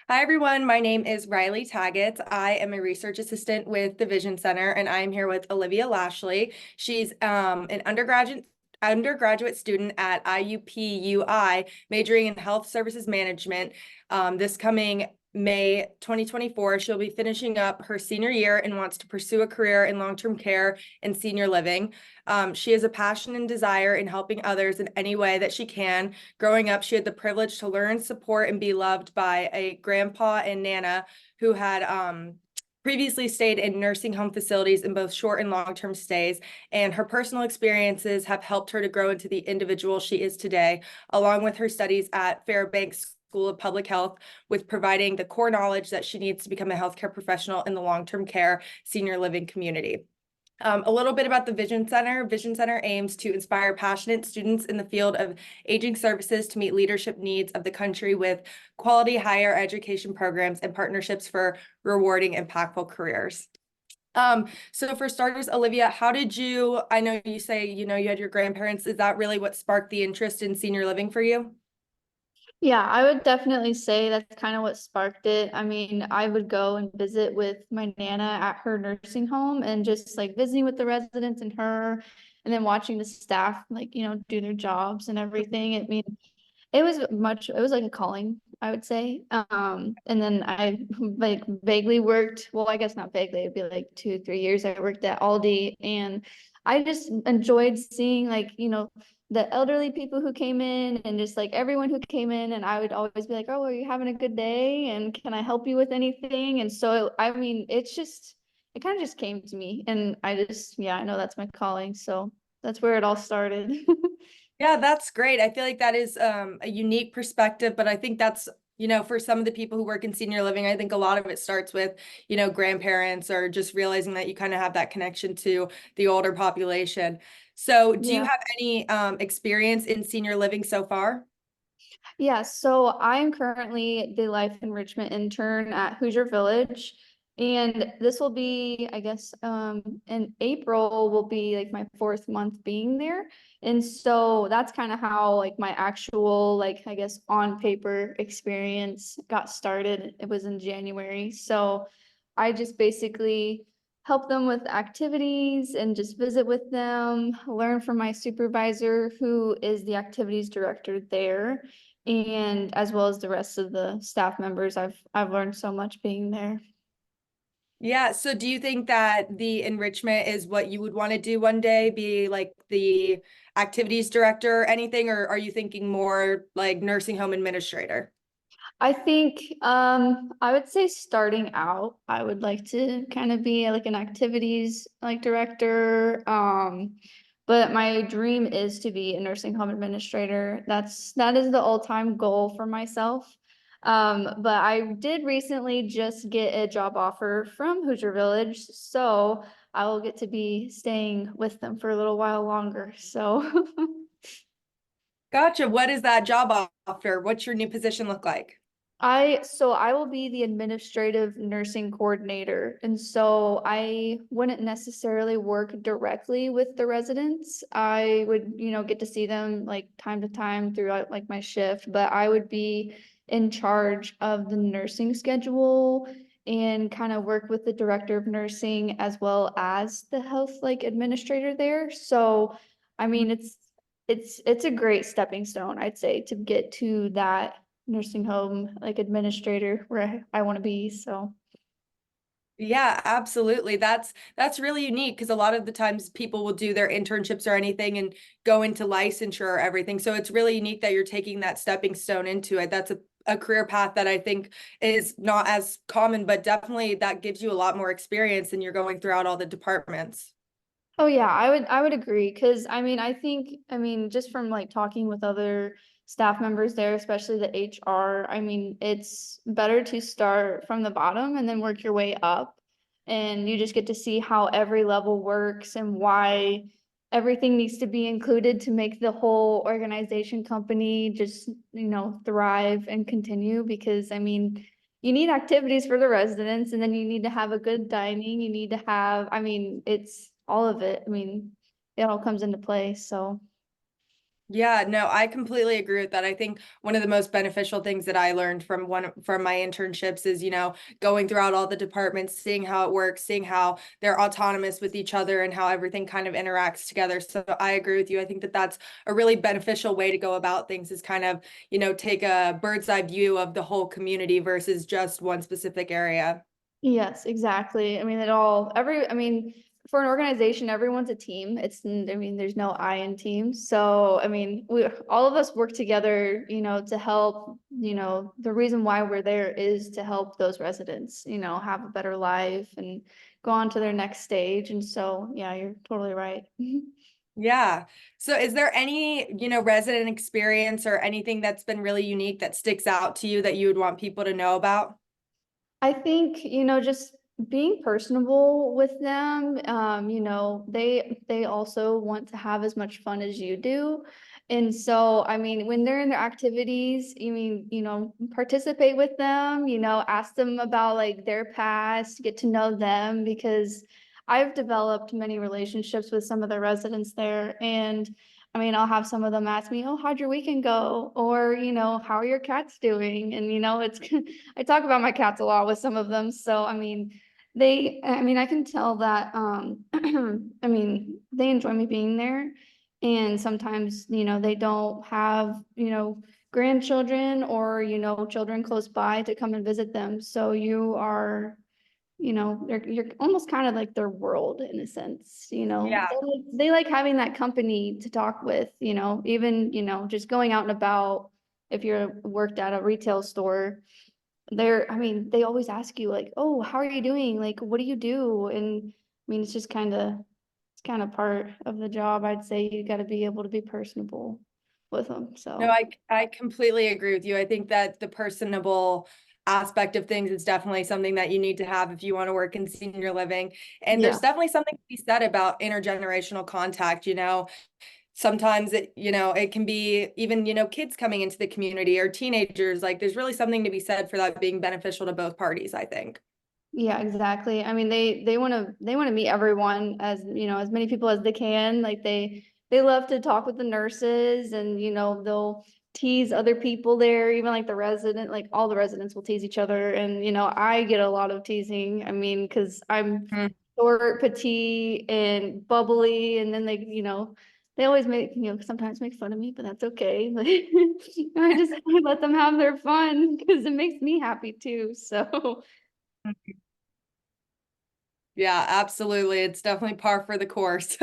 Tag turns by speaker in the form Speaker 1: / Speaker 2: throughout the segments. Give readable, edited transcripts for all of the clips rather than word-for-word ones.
Speaker 1: Hi, everyone. My name is Riley Tagatz. I am a research assistant with the Vision Center, and I'm here with Olivia Lashley. She's an undergraduate student at IUPUI, majoring in health services management. This coming May 2024, she'll be finishing up her senior year and wants to pursue a career in long-term care and senior living. She has a passion and desire in helping others in any way that she can. Growing up, she had the privilege to learn, support, and be loved by a grandpa and nana who had previously stayed in nursing home facilities in both short and long-term stays, and her personal experiences have helped her to grow into the individual she is today, along with her studies at Fairbanks School of Public Health, with providing the core knowledge that she needs to become a healthcare professional in the long-term care senior living community. A little bit about the Vision Center. Vision Center aims to inspire passionate students in the field of aging services to meet leadership needs of the country with quality higher education programs and partnerships for rewarding, impactful careers. So for starters, Olivia, how did you, I know you say, you had your grandparents. Is that really what sparked the interest in senior living for you?
Speaker 2: Yeah, I would definitely say that's kind of what sparked it. I mean, I would go and visit with my Nana at her nursing home and just like visiting with the residents and her, and then watching the staff do their jobs and everything. I mean, it was like a calling, I would say. And then I like vaguely worked, well, I guess not vaguely, it'd be like 2, 3 years. I worked at Aldi, and I just enjoyed seeing the elderly people who came in and just like everyone who came in, and I would always be like, oh, are you having a good day? And can I help you with anything? And so, I mean, it kind of just came to me, and yeah, I know that's my calling. So that's where it all started.
Speaker 1: Yeah, that's great. I feel like that is a unique perspective, but I think that's, for some of the people who work in senior living, I think a lot of it starts with, grandparents or just realizing that you kind of have that connection to the older population. So do you
Speaker 2: Yeah.
Speaker 1: have any experience in senior living so far?
Speaker 2: Yeah, so I'm currently the Life Enrichment Intern at Hoosier Village. And this will be, I guess, in April will be like my fourth month being there. And so that's kind of how like my actual, like, I guess, on paper experience got started. It was in January. So I just basically help them with activities and just visit with them, learn from my supervisor, who is the activities director there, and as well as the rest of the staff members. I've learned so much being there.
Speaker 1: Yeah, so do you think that the enrichment is what you would want to do one day, be like the activities director or anything, or are you thinking more like nursing home administrator?
Speaker 2: I think I would say starting out, I would like to kind of be like an activities like director. But my dream is to be a nursing home administrator. That is the all-time goal for myself. But I did recently just get a job offer from Hoosier Village, so I will get to be staying with them for a little while longer. So
Speaker 1: Gotcha. What is that job offer? What's your new position look like?
Speaker 2: I will be the administrative nursing coordinator. And so I wouldn't necessarily work directly with the residents. I would, get to see them like time to time throughout like my shift, but I would be in charge of the nursing schedule and kind of work with the director of nursing as well as the health like administrator there. So I mean it's a great stepping stone, I'd say, to get to that nursing home like administrator where I want to be. So
Speaker 1: Yeah, absolutely. That's really unique because a lot of the times people will do their internships or anything and go into licensure or everything. So it's really unique that you're taking that stepping stone into it. That's a career path that I think is not as common, but definitely that gives you a lot more experience and you're going throughout all the departments.
Speaker 2: oh yeah, I would agree, because I mean just from like talking with other staff members there, especially the HR, I mean it's better to start from the bottom and then work your way up, and you just get to see how every level works and why everything needs to be included to make the whole organization company just thrive and continue. Because I mean you need activities for the residents, and then you need to have a good dining. You need to have, I mean, it's all of it. I mean, it all comes into play. So
Speaker 1: Yeah, no, I completely agree with that. I think one of the most beneficial things that I learned from my internships is, going throughout all the departments, seeing how it works, seeing how they're autonomous with each other and how everything kind of interacts together. So I agree with you. I think that that's a really beneficial way to go about things is kind of, take a bird's eye view of the whole community versus just one specific area.
Speaker 2: Yes, exactly. I mean, I mean, for an organization, everyone's a team. I mean, there's no I in team. So, I mean, all of us work together, to help, the reason why we're there is to help those residents, have a better life and go on to their next stage. And so, yeah, you're totally right.
Speaker 1: Yeah. So is there any, resident experience or anything that's been really unique that sticks out to you that you would want people to know about?
Speaker 2: I think, just being personable with them, they also want to have as much fun as you do. And so, I mean, when they're in their activities, participate with them, ask them about like their past, get to know them because I've developed many relationships with some of the residents there. And I mean, I'll have some of them ask me, "Oh, how'd your weekend go?" Or, how are your cats doing? And, it's I talk about my cats a lot with some of them. So, I mean, I can tell that, I mean, they enjoy me being there. And sometimes, they don't have, grandchildren or, children close by to come and visit them. So you are, you're almost kind of like their world in a sense,
Speaker 1: Yeah.
Speaker 2: they like having that company to talk with, even, just going out and about. If you're worked at a retail store, I mean, they always ask you like, "Oh, how are you doing? Like, what do you do?" And I mean, it's kind of part of the job. I'd say you got to be able to be personable with them.
Speaker 1: No,
Speaker 2: So,
Speaker 1: I completely agree with you. I think that the personable aspect of things is definitely something that you need to have if you want to work in senior living. And
Speaker 2: yeah.
Speaker 1: there's definitely something to be said about intergenerational contact, Sometimes it can be even, kids coming into the community or teenagers. Like there's really something to be said for that being beneficial to both parties, I think.
Speaker 2: Yeah, exactly. I mean, they want to meet everyone as, as many people as they can. Like they love to talk with the nurses and, they'll tease other people there, even like like all the residents will tease each other. And, I get a lot of teasing. I mean, because I'm
Speaker 1: Mm.
Speaker 2: short, petite, and bubbly, and then they always sometimes make fun of me, but that's okay. Like I let them have their fun because it makes me happy too. So
Speaker 1: Yeah, absolutely. It's definitely par for the course.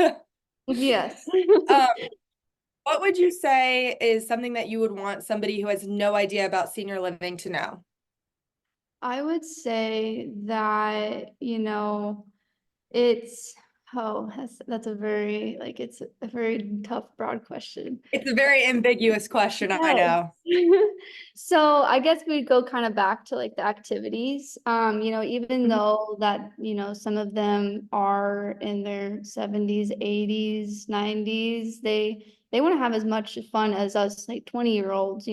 Speaker 2: yes.
Speaker 1: Um, what would you say is something that you would want somebody who has no idea about senior living to know?
Speaker 2: I would say that, it's that's a very it's a very tough, broad question.
Speaker 1: It's a very ambiguous question, I
Speaker 2: Yes.
Speaker 1: know.
Speaker 2: So I guess we'd go kind of back to like the activities. Even
Speaker 1: Mhm.
Speaker 2: though that, some of them are in their 70s, 80s, 90s, they want to have as much fun as us like 20-year-olds,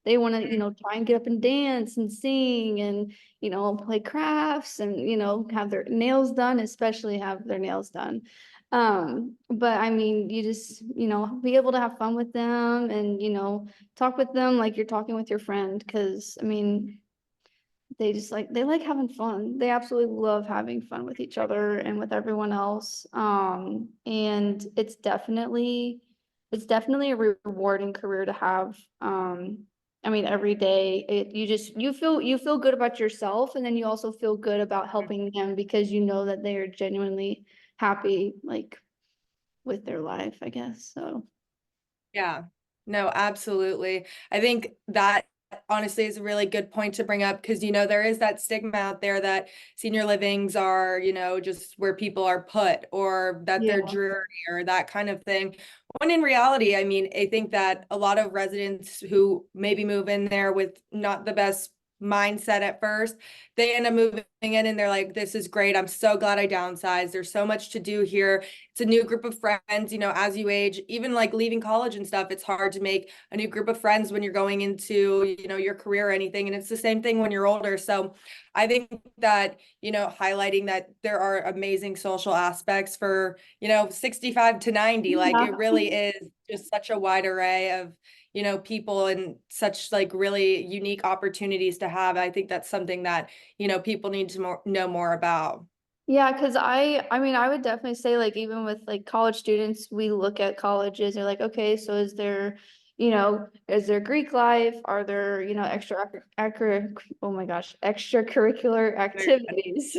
Speaker 2: they want to, try and get up and dance and sing and, play crafts and, have their nails done, especially have their nails done. But I mean, you just, be able to have fun with them and, talk with them like you're talking with your friend. Cause I mean, they like having fun. They absolutely love having fun with each other and with everyone else. And it's definitely a rewarding career to have. I mean, every day you feel good about yourself, and then you also feel good about helping them because you know that they are genuinely happy, like with their life, I guess. So
Speaker 1: Yeah, no, absolutely. I think that honestly is a really good point to bring up because, there is that stigma out there that senior livings are, just where people are put or that they're
Speaker 2: yeah.
Speaker 1: dreary or that kind of thing. When in reality, I mean, I think that a lot of residents who maybe move in there with not the best mindset at first, they end up moving in and they're like, this is great. I'm so glad I downsized. There's so much to do here. It's a new group of friends, as you age, even like leaving college and stuff, it's hard to make a new group of friends when you're going into, your career or anything. And it's the same thing when you're older. So I think that, highlighting that there are amazing social aspects for, 65 to 90, like
Speaker 2: Yeah.
Speaker 1: it really is just such a wide array of, people and such like really unique opportunities to have. I think that's something that, people need to know more about.
Speaker 2: Yeah, because I mean, I would definitely say like even with like college students, we look at colleges, they're like, okay, so is there, is there Greek life? Are there, oh my gosh, extracurricular activities?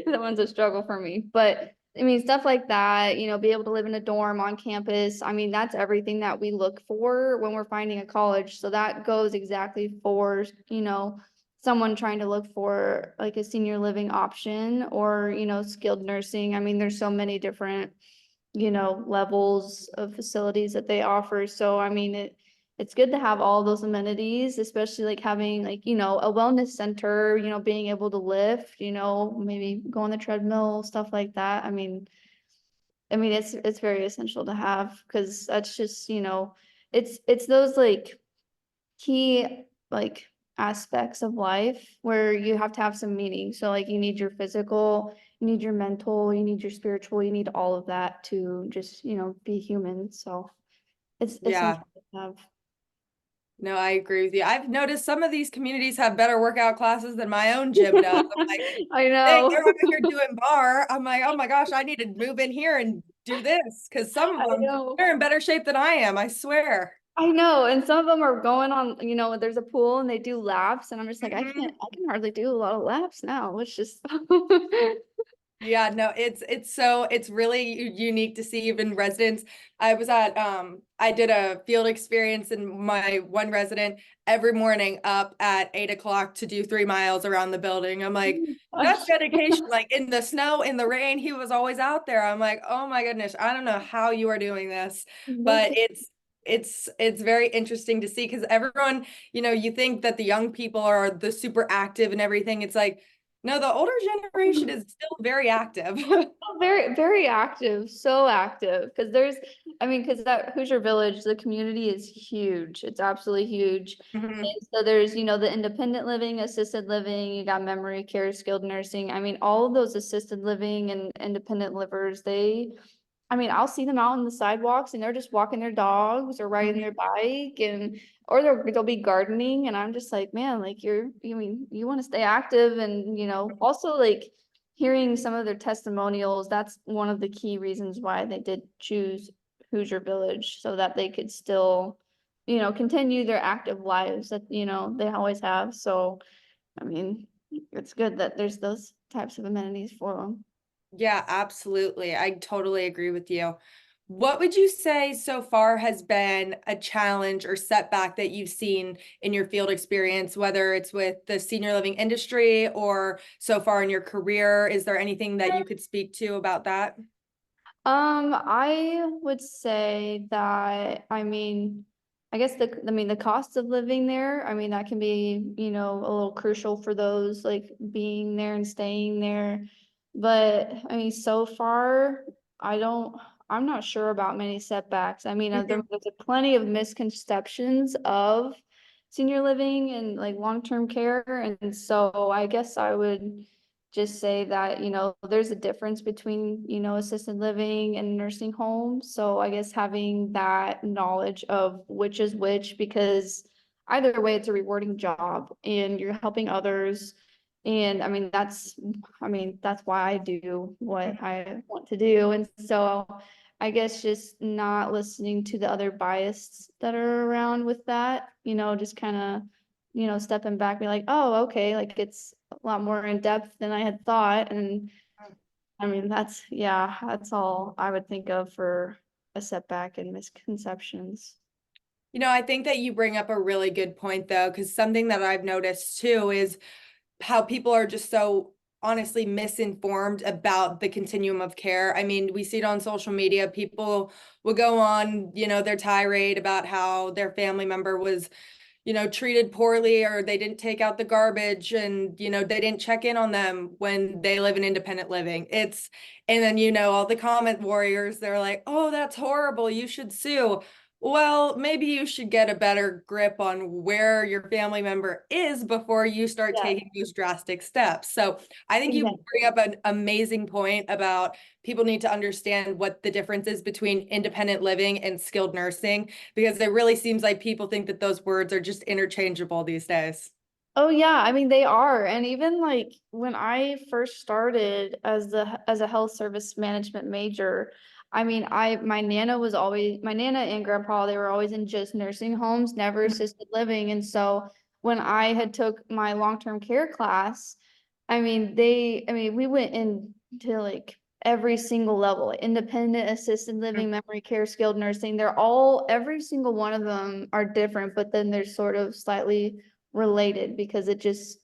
Speaker 2: That one's a struggle for me. But I mean, stuff like that, be able to live in a dorm on campus. I mean, that's everything that we look for when we're finding a college. So that goes exactly for, someone trying to look for like a senior living option or, skilled nursing. I mean, there's so many different, levels of facilities that they offer. So, I mean, it's good to have all those amenities, especially like having like, a wellness center, being able to lift, maybe go on the treadmill, stuff like that. I mean, it's very essential to have because that's just, it's those like key like aspects of life where you have to have some meaning. So like you need your physical, you need your mental, you need your spiritual, you need all of that to just, be human. So it's
Speaker 1: Yeah,
Speaker 2: essential to have.
Speaker 1: no, I agree with you. I've noticed some of these communities have better workout classes than my own gym does. I'm like,
Speaker 2: I
Speaker 1: hey,
Speaker 2: know.
Speaker 1: they're over here doing bar. I'm like, oh my gosh, I need to move in here and do this because some of
Speaker 2: I
Speaker 1: them,
Speaker 2: know.
Speaker 1: they're in better shape than I am, I swear.
Speaker 2: I know. And some of them are going on, there's a pool and they do laps and I'm just like,
Speaker 1: Mhm.
Speaker 2: I can hardly do a lot of laps now. It's just
Speaker 1: Yeah, no, it's really unique to see even residents. I did a field experience and my one resident every morning up at 8 o'clock to do 3 miles around the building. I'm like, that's dedication. Like in the snow, in the rain, he was always out there. I'm like, oh my goodness, I don't know how you are doing this,
Speaker 2: That's
Speaker 1: but it's very interesting to see because everyone, you think that the young people are the super active and everything. It's like, no, the older generation is still very active.
Speaker 2: very, very active, so active. Because because that Hoosier Village, the community is huge. It's absolutely huge.
Speaker 1: Mhm.
Speaker 2: And so there's, the independent living, assisted living, you got memory care, skilled nursing. I mean, all of those assisted living and independent livers, I'll see them out on the sidewalks and they're just walking their dogs or riding their bike or they'll be gardening and I'm just like, man, like you want to stay active and also like hearing some of their testimonials, that's one of the key reasons why they did choose Hoosier Village so that they could still, continue their active lives that, they always have. So, I mean, it's good that there's those types of amenities for them.
Speaker 1: Yeah, absolutely. I totally agree with you. What would you say so far has been a challenge or setback that you've seen in your field experience, whether it's with the senior living industry or so far in your career? Is there anything that you could speak to about that?
Speaker 2: I would say that, I guess the cost of living there, that can be, a little crucial for those like being there and staying there. But so far, I don't, I'm not sure about many setbacks.
Speaker 1: Mhm.
Speaker 2: there's plenty of misconceptions of senior living and like long-term care. And so I guess I would just say that, there's a difference between, assisted living and nursing homes. So I guess having that knowledge of which is which, because either way, it's a rewarding job and you're helping others. And that's why I do what I want to do. And so I guess just not listening to the other bias that are around with that, just kind of, stepping back, be like, oh, okay, like it's a lot more in depth than I had thought. And that's all I would think of for a setback and misconceptions.
Speaker 1: I think that you bring up a really good point though, because something that I've noticed too is how people are just so honestly misinformed about the continuum of care. I mean, we see it on social media. People will go on, their tirade about how their family member was, treated poorly or they didn't take out the garbage and, they didn't check in on them when they live in independent living. And then, all the comment warriors, they're like, oh, that's horrible. You should sue. well, maybe you should get a better grip on where your family member is before you start
Speaker 2: Yeah,
Speaker 1: taking those drastic steps. So I think you bring
Speaker 2: exactly.
Speaker 1: up an amazing point about people need to understand what the difference is between independent living and skilled nursing, because it really seems like people think that those words are just interchangeable these days.
Speaker 2: Oh yeah, I mean they are. And even like when I first started as a health service management major, I mean my nana was always my nana and grandpa, they were always in just nursing homes, never assisted living. And so when I had took my long-term care class, I mean we went into like every single level, like independent, assisted living, memory care, skilled nursing. They're all every single one of them are different, but then they're sort of slightly related because it just,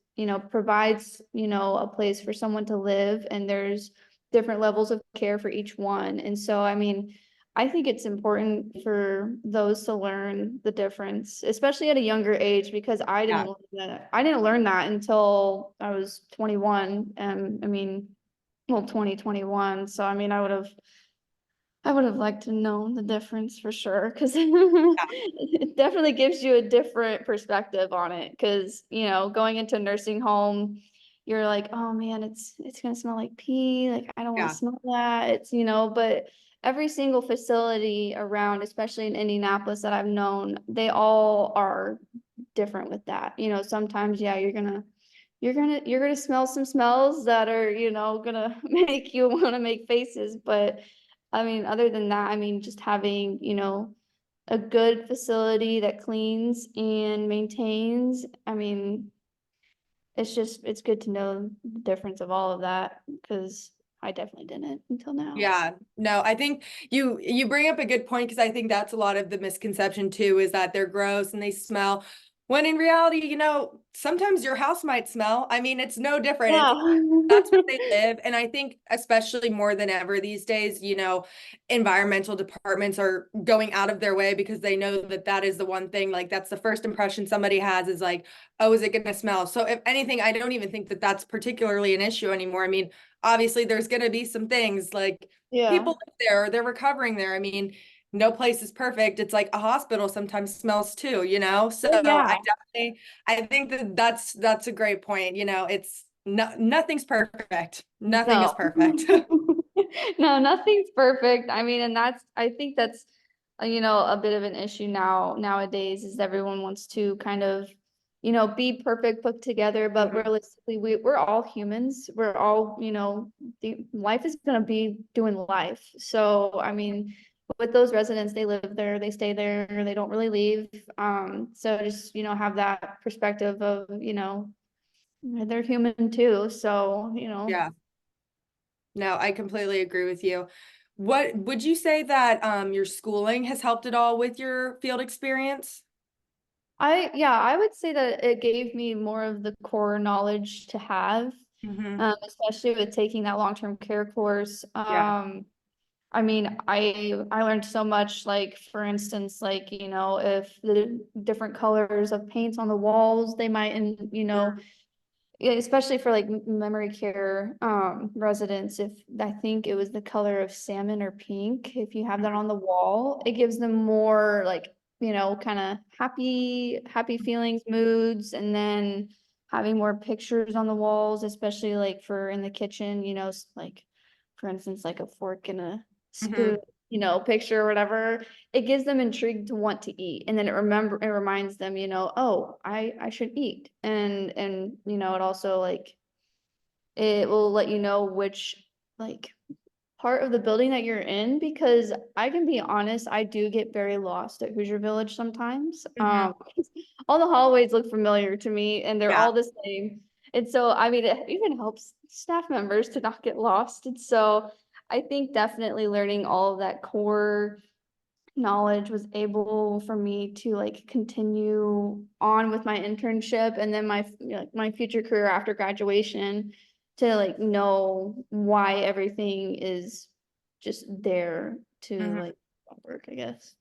Speaker 2: provides, a place for someone to live, and there's different levels of care for each one. And so, I mean, I think it's important for those to learn the difference, especially at a younger age, because
Speaker 1: Yeah.
Speaker 2: I didn't learn that until I was 21. I mean, well, 2021. So, I mean, I would have liked to know the difference for sure, because it definitely gives you a different perspective on it. Because, going into a nursing home, you're like, oh man, it's gonna smell like pee. Like I don't want to
Speaker 1: Yeah.
Speaker 2: smell that. But every single facility around, especially in Indianapolis that I've known, they all are different with that. Sometimes, yeah, you're gonna smell some smells that are, gonna make you want to make faces. But I mean, other than that, I mean, just having, a good facility that cleans and maintains, I mean, it's good to know the difference of all of that, because I definitely didn't until now.
Speaker 1: Yeah, no, I think you bring up a good point, because I think that's a lot of the misconception too, is that they're gross and they smell. When in reality, sometimes your house might smell. I mean, it's no different.
Speaker 2: Yeah.
Speaker 1: That's where they live. And I think especially more than ever these days, environmental departments are going out of their way, because they know that that is the one thing, like that's the first impression somebody has, is like, oh, is it going to smell? So if anything, I don't even think that that's particularly an issue anymore. I mean, obviously there's going to be some things like
Speaker 2: Yeah.
Speaker 1: people live there, or they're recovering there. I mean, no place is perfect. It's like a hospital sometimes smells too, So
Speaker 2: Oh, yeah.
Speaker 1: I think that that's a great point. It's nothing's perfect. Nothing is
Speaker 2: No.
Speaker 1: perfect.
Speaker 2: No, nothing's perfect. I mean, and I think that's, a bit of an issue nowadays, is everyone wants to kind of, be perfect, put together, but
Speaker 1: Mhm.
Speaker 2: realistically, we're all humans. We're all, life is gonna be doing life. So, I mean, with those residents, they live there, they stay there, they don't really leave. So just, have that perspective of, they're human too. So,
Speaker 1: Yeah. No, I completely agree with you. What would you say that your schooling has helped at all with your field experience?
Speaker 2: Yeah, I would say that it gave me more of the core knowledge to have,
Speaker 1: Hmm.
Speaker 2: especially with taking that long-term care course.
Speaker 1: Yeah.
Speaker 2: I mean, I learned so much, like for instance, like, if the different colors of paint on the walls, they might, and yeah, especially for like memory care residents, if I think it was the color of salmon or pink, if you have that on the wall, it gives them more like, kind of happy feelings, moods. And then having more pictures on the walls, especially like for in the kitchen, like for instance, like a fork and a spoon,
Speaker 1: Hmm.
Speaker 2: picture or whatever, it gives them intrigue to want to eat. And then it reminds them, oh, I should eat. And it also like it will let you know which like part of the building that you're in, because I can be honest, I do get very lost at Hoosier Village sometimes.
Speaker 1: Hmm.
Speaker 2: All the hallways look familiar to me, and they're
Speaker 1: Yeah.
Speaker 2: all the same. And so, I mean, it even helps staff members to not get lost. And so I think definitely learning all of that core knowledge was able for me to like continue on with my internship, and then my future career after graduation, to like know why everything is just there to
Speaker 1: Hmm.
Speaker 2: like work, I guess.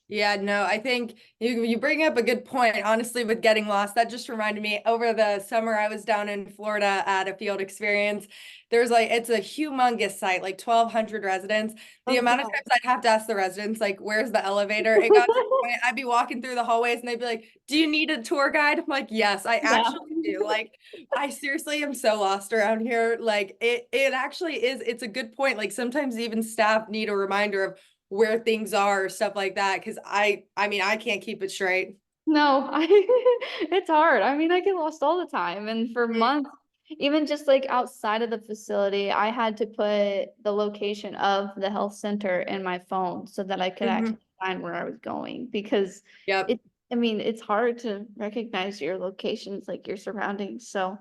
Speaker 1: Yeah, no, I think you bring up a good point, honestly, with getting lost. That just reminded me over the summer I was down in Florida at a field experience. There's like it's a humongous site, like 1,200 residents. The
Speaker 2: Oh,
Speaker 1: amount of
Speaker 2: yeah.
Speaker 1: times I'd have to ask the residents, like, where's the elevator? It got to the point I'd be walking through the hallways and they'd be like, do you need a tour guide? I'm like, yes, I
Speaker 2: Yeah.
Speaker 1: actually do. Like, I seriously am so lost around here. Like it actually is, it's a good point. Like sometimes even staff need a reminder of where things are or stuff like that. Cause I mean, I can't keep it straight.
Speaker 2: No, it's hard. I mean, I get lost all the time. And for
Speaker 1: Mm,
Speaker 2: months, even just like outside of the facility, I had to put the location of the health center in my phone so that I could
Speaker 1: mhm.
Speaker 2: actually find where I was going because
Speaker 1: Yep.
Speaker 2: I mean, it's hard to recognize your locations, like your surroundings. So,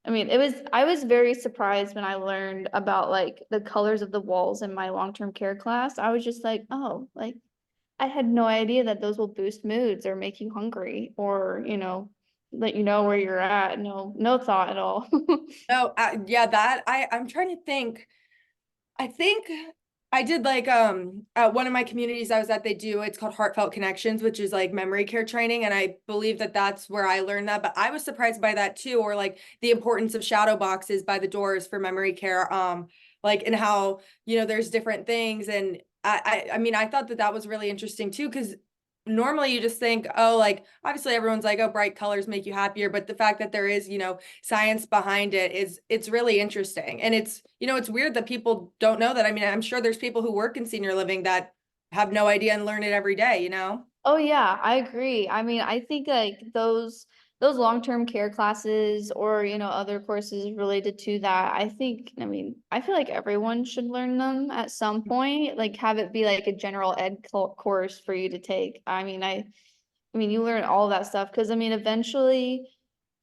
Speaker 2: I mean, I was very surprised when I learned about like the colors of the walls in my long-term care class. I was just like, oh, like I had no idea that those will boost moods or make you hungry or, let you know where you're at. No, no thought at all.
Speaker 1: No, yeah, that I'm trying to think. I think I did like at one of my communities I was at, they do it's called Heartfelt Connections, which is like memory care training, and I believe that that's where I learned that. But I was surprised by that too, or like the importance of shadow boxes by the doors for memory care, like and how there's different things, and I mean I thought that that was really interesting too, because normally you just think, oh, like obviously everyone's like, oh, bright colors make you happier, but the fact that there is science behind it is it's really interesting. And it's weird that people don't know that. I mean, I'm sure there's people who work in senior living that have no idea and learn it every day.
Speaker 2: Oh yeah, I agree. I mean, I think like those long-term care classes or, other courses related to that, I mean, I feel like everyone should learn them at some point, like have it be like a general ed course for you to take. I mean, you learn all that stuff because I mean, eventually,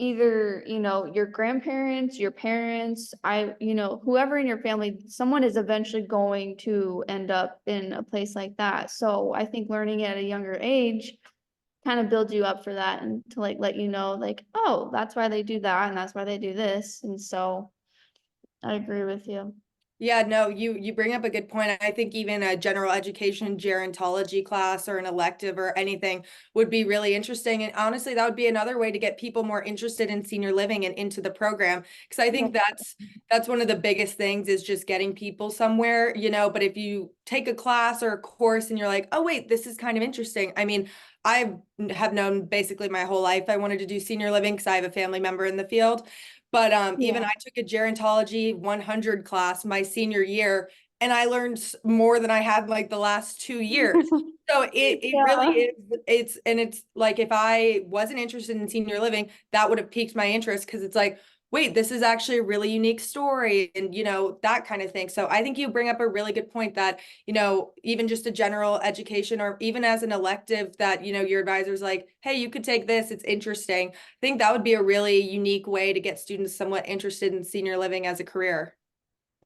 Speaker 2: either, your grandparents, your parents, whoever in your family, someone is eventually going to end up in a place like that. So I think learning at a younger age kind of builds you up for that and to like let you know, like, oh, that's why they do that and that's why they do this. And so I agree with you.
Speaker 1: Yeah, no, you bring up a good point. I think even a general education gerontology class or an elective or anything would be really interesting. And honestly, that would be another way to get people more interested in senior living and into the program. Because I
Speaker 2: Yeah.
Speaker 1: think that's one of the biggest things is just getting people somewhere. But if you take a class or a course and you're like, oh wait, this is kind of interesting. I mean, I have known basically my whole life I wanted to do senior living because I have a family member in the field. But even
Speaker 2: Yeah.
Speaker 1: I took a gerontology 100 class my senior year, and I learned more than I had like the last 2 years. So it really
Speaker 2: Yeah.
Speaker 1: is, it's like if I wasn't interested in senior living, that would have piqued my interest because it's like, wait, this is actually a really unique story and that kind of thing. So I think you bring up a really good point that, even just a general education or even as an elective that, your advisor's like, hey, you could take this, it's interesting. Think that would be a really unique way to get students somewhat interested in senior living as a career.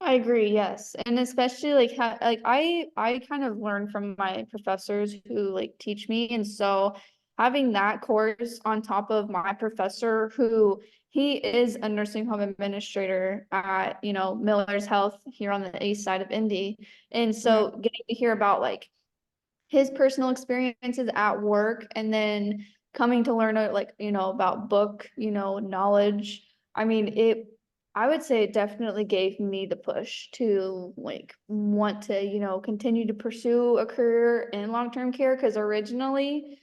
Speaker 2: I agree, yes. And especially like how like I kind of learn from my professors who like teach me. And so having that course on top of my professor who he is a nursing home administrator at, Miller's Health here on the east side of Indy. And
Speaker 1: Mhm.
Speaker 2: so getting to hear about like his personal experiences at work and then coming to learn like about book knowledge. I mean it I would say it definitely gave me the push to like want to continue to pursue a career in long-term care because originally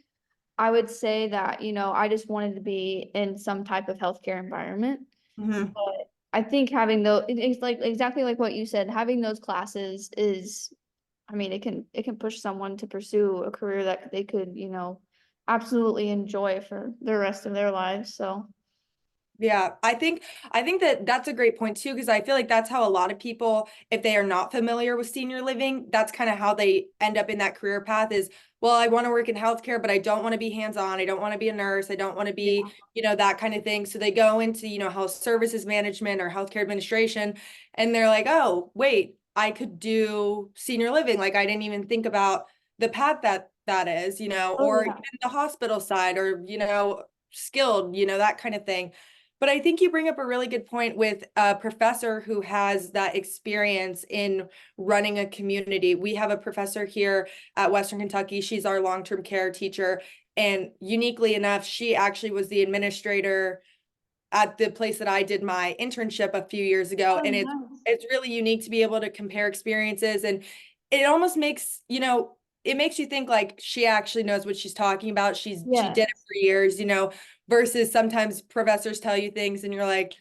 Speaker 2: I would say that I just wanted to be in some type of healthcare environment.
Speaker 1: Mhm.
Speaker 2: But I think having those it's like exactly like what you said, having those classes is I mean, it can push someone to pursue a career that they could, absolutely enjoy for the rest of their lives. So,
Speaker 1: Yeah, I think that that's a great point too, because I feel like that's how a lot of people, if they are not familiar with senior living, that's kind of how they end up in that career path is, well, I want to work in healthcare, but I don't want to be hands-on. I don't want to be a nurse. I don't want to be,
Speaker 2: yeah.
Speaker 1: that kind of thing. So they go into, health services management or healthcare administration, and they're like, oh, wait, I could do senior living. Like I didn't even think about the path that is,
Speaker 2: Oh
Speaker 1: or
Speaker 2: yeah.
Speaker 1: even the hospital side or, skilled, that kind of thing. But I think you bring up a really good point with a professor who has that experience in running a community. We have a professor here at Western Kentucky. She's our long-term care teacher. And uniquely enough, she actually was the administrator at the place that I did my internship a few years ago.
Speaker 2: Oh,
Speaker 1: And
Speaker 2: nice.
Speaker 1: it's really unique to be able to compare experiences. And it almost makes, it makes you think like she actually knows what she's talking about. She did it
Speaker 2: Yes.
Speaker 1: for years, versus sometimes professors tell you things and you're like,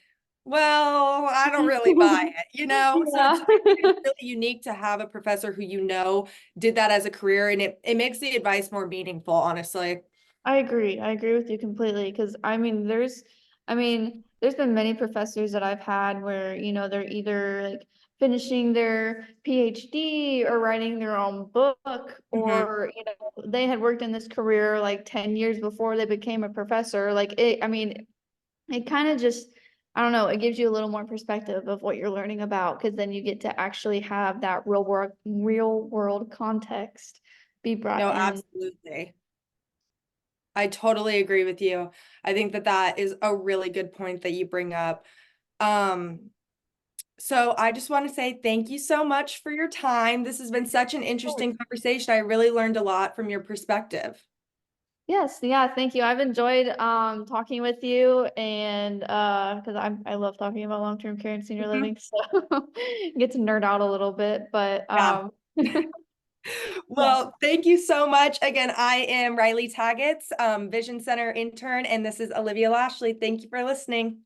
Speaker 1: well, I don't really buy it. So
Speaker 2: Yeah.
Speaker 1: it's really unique to have a professor who did that as a career, and it makes the advice more meaningful, honestly.
Speaker 2: I agree. I agree with you completely because there's been many professors that I've had where, they're either like finishing their PhD or writing their own book,
Speaker 1: Mhm.
Speaker 2: or, they had worked in this career like 10 years before they became a professor. It kind of just, I don't know, it gives you a little more perspective of what you're learning about, because then you get to actually have that real world context be brought
Speaker 1: No,
Speaker 2: in.
Speaker 1: absolutely. I totally agree with you. I think that that is a really good point that you bring up. Um, so I just want to say thank you so much for your time. This has been such an interesting conversation. I really learned a lot from your perspective.
Speaker 2: Yes, yeah, thank you. I've enjoyed talking with you, and because I love talking about long-term care and senior
Speaker 1: Mhm.
Speaker 2: living, so get to nerd out a little bit, but
Speaker 1: Yeah.
Speaker 2: yeah.
Speaker 1: Well, thank you so much. Again, I am Riley Tagatz, Vision Center intern, and this is Olivia Lashley. Thank you for listening.